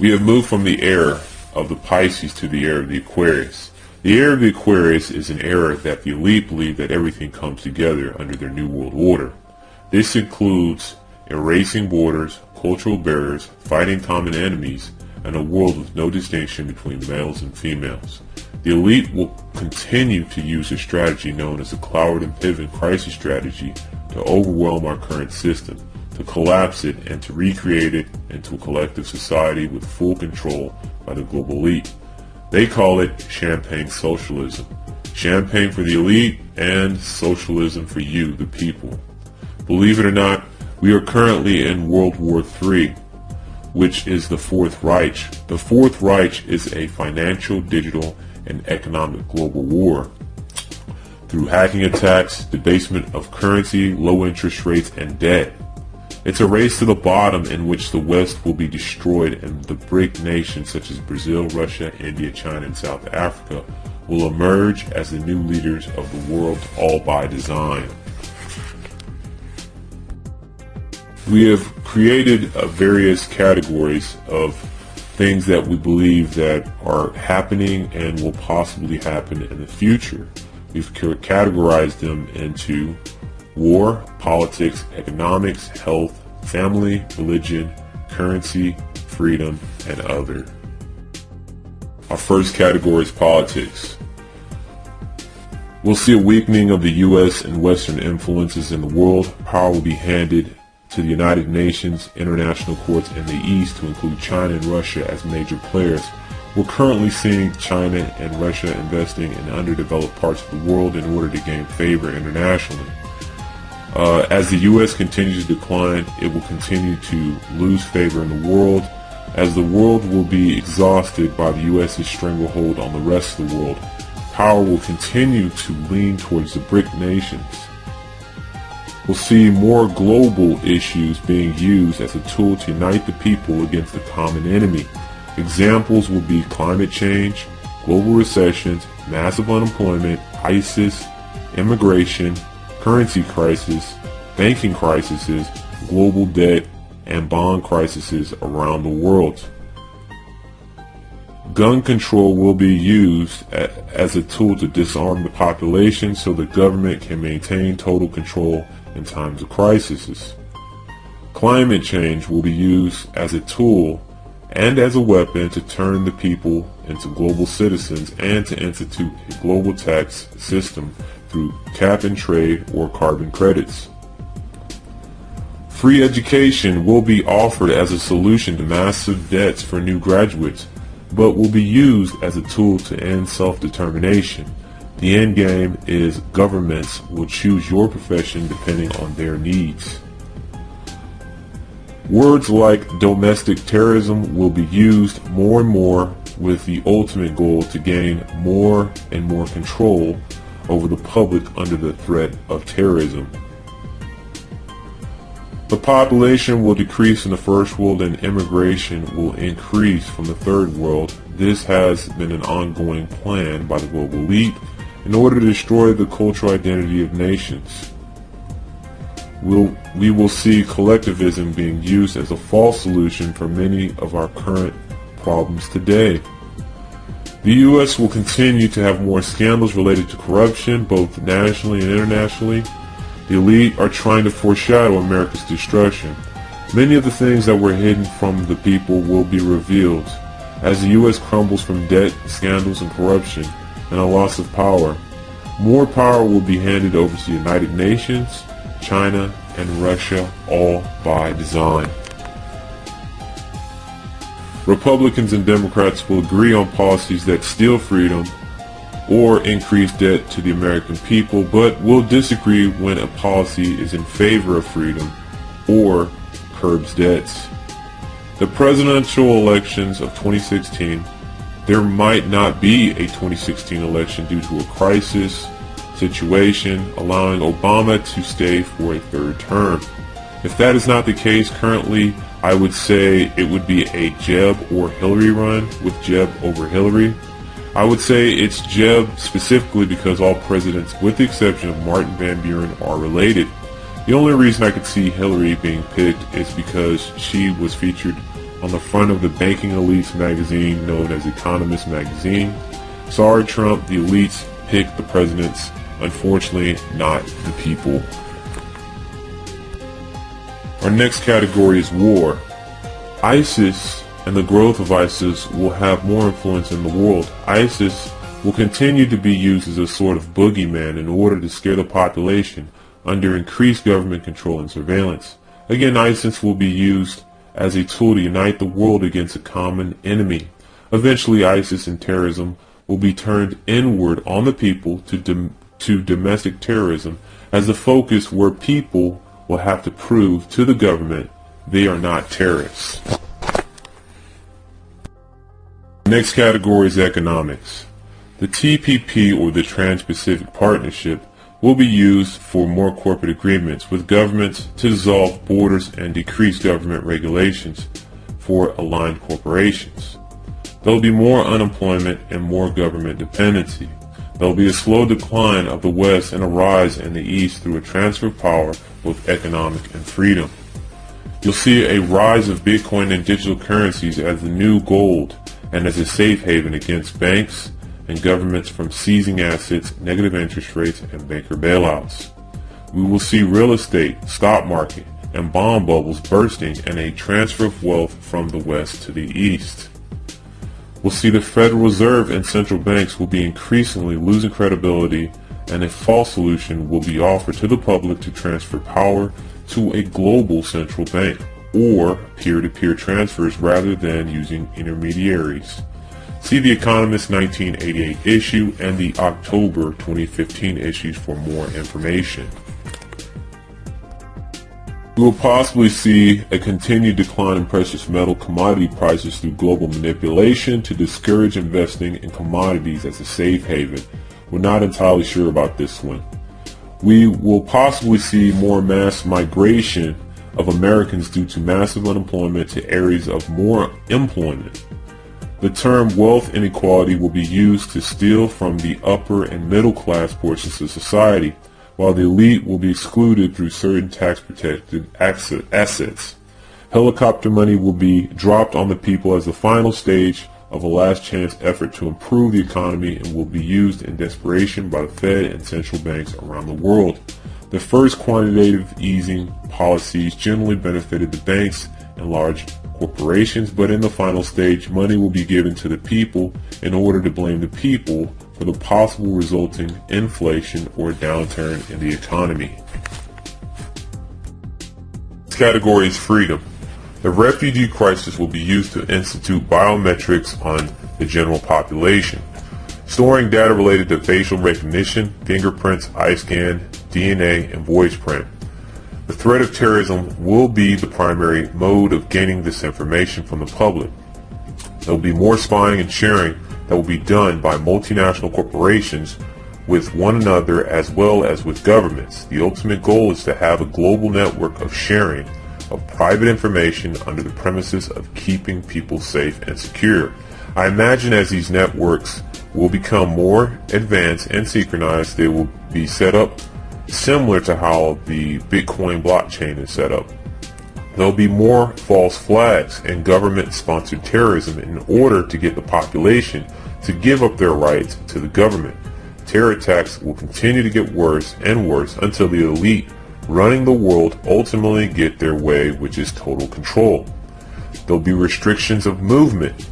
We have moved from the era of the Pisces to the era of the Aquarius. The era of the Aquarius is an era that the elite believe that everything comes together under their new world order. This includes erasing borders, cultural barriers, fighting common enemies, and a world with no distinction between males and females. The elite will continue to use a strategy known as the Cloward and Piven crisis strategy to overwhelm our current system, to collapse it, and to recreate it into a collective society with full control by the global elite. They call it champagne socialism. Champagne for the elite and socialism for you, the people. Believe it or not, we are currently in World War III, which is the Forth Reich. The Forth Reich is a financial, digital, and economic global war. Through hacking attacks, debasement of currency, low interest rates, and debt. It's a race to the bottom in which the West will be destroyed, and the BRICS nations such as Brazil, Russia, India, China, and South Africa will emerge as the new leaders of the world, all by design. We have created various categories of things that we believe that are happening and will possibly happen in the future. We've categorized them into war, politics, economics, health, family, religion, currency, freedom, and other. Our first category is politics. We'll see a weakening of the U.S. and Western influences in the world. Power will be handed to the United Nations, international courts, and the East to include China and Russia as major players. We're currently seeing China and Russia investing in underdeveloped parts of the world in order to gain favor internationally. As the U.S. continues to decline, it will continue to lose favor in the world, as the world will be exhausted by the U.S.'s stranglehold on the rest of the world. Power will continue to lean towards the BRICS nations. We'll see more global issues being used as a tool to unite the people against the common enemy. Examples will be climate change, global recessions, massive unemployment, ISIS, immigration, currency crisis, banking crises, global debt, and bond crises around the world. Gun control will be used as a tool to disarm the population so the government can maintain total control in times of crises. Climate change will be used as a tool and as a weapon to turn the people into global citizens and to institute a global tax system through cap and trade or carbon credits. Free education will be offered as a solution to massive debts for new graduates, but will be used as a tool to end self-determination. The end game is governments will choose your profession depending on their needs. Words like domestic terrorism will be used more and more with the ultimate goal to gain more and more control over the public under the threat of terrorism. The population will decrease in the first world and immigration will increase from the third world. This has been an ongoing plan by the global elite in order to destroy the cultural identity of nations. We will see collectivism being used as a false solution for many of our current problems today. The U.S. will continue to have more scandals related to corruption, both nationally and internationally. The elite are trying to foreshadow America's destruction. Many of the things that were hidden from the people will be revealed. As the U.S. crumbles from debt, scandals, and corruption, and a loss of power, more power will be handed over to the United Nations, China, and Russia, all by design. Republicans and Democrats will agree on policies that steal freedom or increase debt to the American people, but will disagree when a policy is in favor of freedom or curbs debts. The presidential elections of 2016, there might not be a 2016 election due to a crisis situation allowing Obama to stay for a third term. If that is not the case currently, I would say it would be a Jeb or Hillary run, with Jeb over Hillary. I would say it's Jeb specifically because all presidents, with the exception of Martin Van Buren, are related. The only reason I could see Hillary being picked is because she was featured on the front of the banking elites magazine known as Economist magazine. Sorry, Trump, the elites picked the presidents, unfortunately not the people. Our next category is war. ISIS and the growth of ISIS will have more influence in the world. ISIS will continue to be used as a sort of boogeyman in order to scare the population under increased government control and surveillance. Again, ISIS will be used as a tool to unite the world against a common enemy. Eventually, ISIS and terrorism will be turned inward on the people to domestic terrorism as the focus where people will have to prove to the government they are not terrorists. Next category is economics. The TPP, or the Trans-Pacific Partnership, will be used for more corporate agreements with governments to dissolve borders and decrease government regulations for aligned corporations. There will be more unemployment and more government dependency. There will be a slow decline of the West and a rise in the East through a transfer of power, both economic and freedom. You'll see a rise of Bitcoin and digital currencies as the new gold and as a safe haven against banks and governments from seizing assets, negative interest rates, and banker bailouts. We will see real estate, stock market, and bond bubbles bursting and a transfer of wealth from the West to the East. We'll see the Federal Reserve and central banks will be increasingly losing credibility, and a false solution will be offered to the public to transfer power to a global central bank, or peer-to-peer transfers rather than using intermediaries. See the Economist 1988 issue and the October 2015 issues for more information. We will possibly see a continued decline in precious metal commodity prices through global manipulation to discourage investing in commodities as a safe haven. We're not entirely sure about this one. We will possibly see more mass migration of Americans due to massive unemployment to areas of more employment. The term wealth inequality will be used to steal from the upper and middle class portions of society, while the elite will be excluded through certain tax-protected assets. Helicopter money will be dropped on the people as the final stage of a last-chance effort to improve the economy and will be used in desperation by the Fed and central banks around the world. The first quantitative easing policies generally benefited the banks and large corporations, but in the final stage, money will be given to the people in order to blame the people for the possible resulting inflation or downturn in the economy. This category is freedom. The refugee crisis will be used to institute biometrics on the general population, storing data related to facial recognition, fingerprints, eye scan, DNA, and voice print. The threat of terrorism will be the primary mode of gaining this information from the public. There will be more spying and sharing that will be done by multinational corporations with one another as well as with governments. The ultimate goal is to have a global network of sharing of private information under the premises of keeping people safe and secure. I imagine as these networks will become more advanced and synchronized, they will be set up similar to how the Bitcoin blockchain is set up. There will be more false flags and government-sponsored terrorism in order to get the population to give up their rights to the government. Terror attacks will continue to get worse and worse until the elite running the world ultimately get their way, which is total control. There will be restrictions of movement,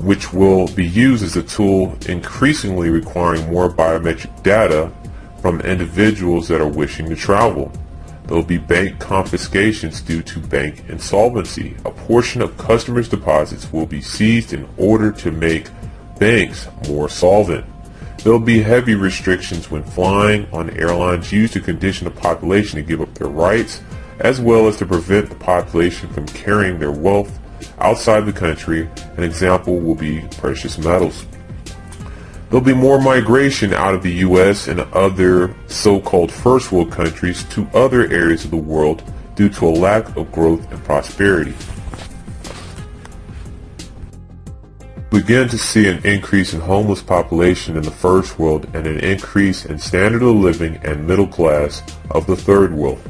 which will be used as a tool increasingly requiring more biometric data from individuals that are wishing to travel. There will be bank confiscations due to bank insolvency. A portion of customers' deposits will be seized in order to make banks more solvent. There will be heavy restrictions when flying on airlines used to condition the population to give up their rights, as well as to prevent the population from carrying their wealth outside the country. An example will be precious metals. There'll be more migration out of the U.S. and other so-called first world countries to other areas of the world due to a lack of growth and prosperity. We begin to see an increase in homeless population in the first world and an increase in standard of living and middle class of the third world.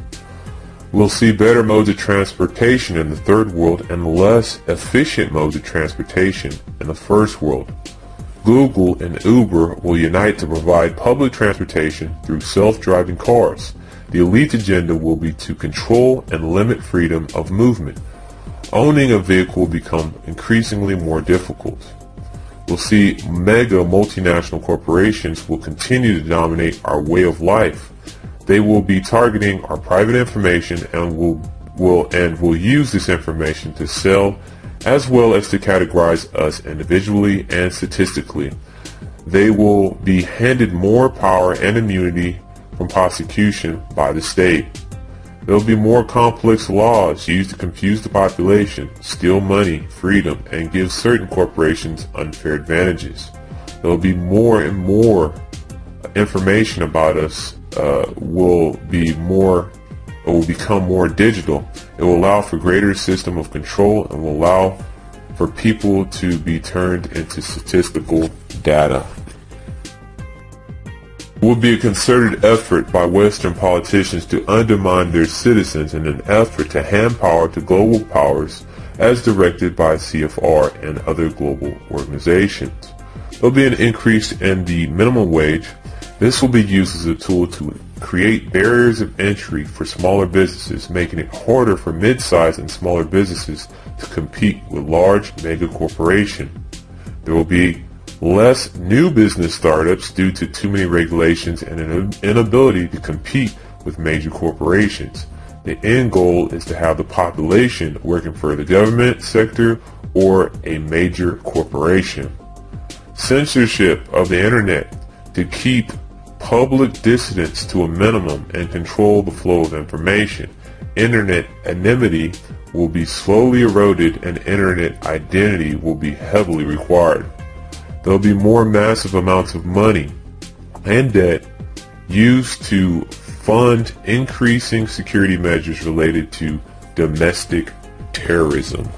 We'll see better modes of transportation in the third world and less efficient modes of transportation in the first world. Google and Uber will unite to provide public transportation through self-driving cars. The elite agenda will be to control and limit freedom of movement. Owning a vehicle will become increasingly more difficult. We'll see mega multinational corporations will continue to dominate our way of life. They will be targeting our private information and will use this information to sell as well as to categorize us individually and statistically. They will be handed more power and immunity from prosecution by the state. There will be more complex laws used to confuse the population, steal money, freedom, and give certain corporations unfair advantages. There will be more and more information about us will become more digital. It will allow for greater system of control and will allow for people to be turned into statistical data. It will be a concerted effort by Western politicians to undermine their citizens in an effort to hand power to global powers as directed by CFR and other global organizations. There will be an increase in the minimum wage. This will be used as a tool to create barriers of entry for smaller businesses, making it harder for mid-sized and smaller businesses to compete with large mega corporations. There will be less new business startups due to too many regulations and an inability to compete with major corporations. The end goal is to have the population working for the government sector or a major corporation. Censorship of the internet to keep public dissidence to a minimum and control the flow of information. Internet anonymity will be slowly eroded and internet identity will be heavily required. There will be more massive amounts of money and debt used to fund increasing security measures related to domestic terrorism.